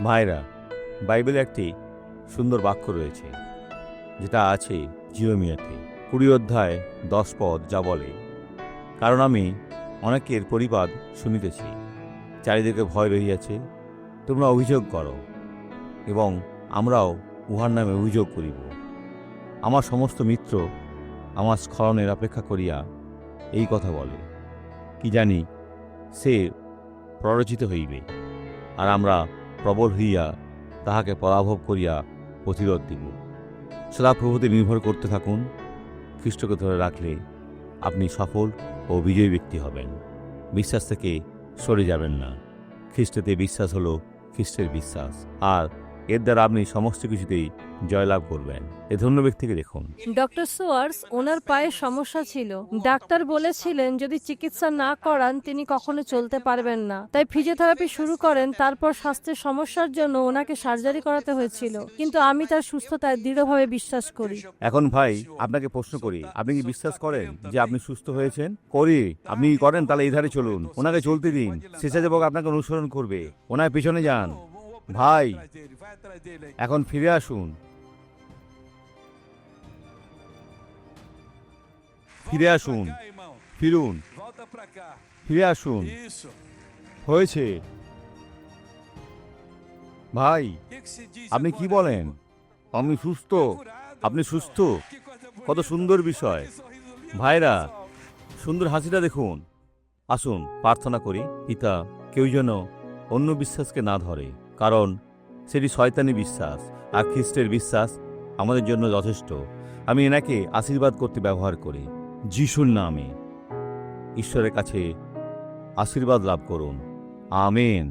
ভাইরা, বাইবেলে একটি সুন্দর বাক্য রয়েছে, যেটা আছে জিরোমিয়াতে 20 অধ্যায় 10 পদ, যা বলে, কারণ আমি অনেকের পরিবাদ শুনিতেছি, চারিদিকে ভয় রহিয়াছে, তোমরা অভিযোগ করো এবং আমরাও উহার নামে অভিযোগ করিব। আমার সমস্ত মিত্র আমার স্খলনের অপেক্ষা করিয়া এই কথা বলে, কি জানি সে প্ররোচিত হইবে, আর আমরা প্রবল হইয়া তাহাকে পরাভব করিয়া প্রতিরোধ দিব। সদাপ্রভুতে নির্ভর করতে থাকুন। খ্রিস্টকে ধরে রাখলে আপনি সফল ও বিজয়ী ব্যক্তি হবেন। বিশ্বাস থেকে সরে যাবেন না। খ্রিস্টতে বিশ্বাস হলো খ্রিস্টের বিশ্বাস, আর এর দ্বারা আপনি সমস্ত কিছুতেই জয়লাভ করবেন। এ ধন্য ব্যক্তিকে দেখুন। ডক্টর সোয়ার্স, ওনার পায়ে সমস্যা ছিল। ডাক্তার বলেছিলেন যদি চিকিৎসা না করান তিনি কখনো চলতে পারবেন না। তাই ফিজিওথেরাপি শুরু করেন। তারপর স্বাস্থ্যের সমস্যার জন্য ওনাকে সার্জারি করাতে হয়েছিল, কিন্তু আমি তার সুস্থতায় দৃঢ়ভাবে বিশ্বাস করি। এখন ভাই, আপনাকে প্রশ্ন করি, আপনি কি বিশ্বাস করেন যে আপনি সুস্থ হয়েছেন? করি। আপনি কি করেন? তাহলে এই ধারে চলুন, ওনাকে চলতে দিন। স্বেচ্ছাসেবক আপনাকে অনুসরণ করবে, ওনার পিছনে যান। ভাই, এখন ফিরে আসুন, ফিরে আসুন, ফিরুন, ফিরে আসুন। হয়েছে ভাই, আপনি কি বলেন? আমি সুস্থ, আপনি সুস্থ। কত সুন্দর বিষয়। ভাইরা, সুন্দর হাসিটা দেখুন। আসুন প্রার্থনা করি। পিতা, কেউ যেন অন্য বিশ্বাসকে না ধরে, কারণ সেটি শয়তানি বিশ্বাস, আর খ্রিস্টের বিশ্বাস আমাদের জন্য যথেষ্ট। আমি এনাকে আশীর্বাদ করতে ব্যবহার করি। যিশুর নামে ঈশ্বরের কাছে আশীর্বাদ লাভ করুন। আমেন।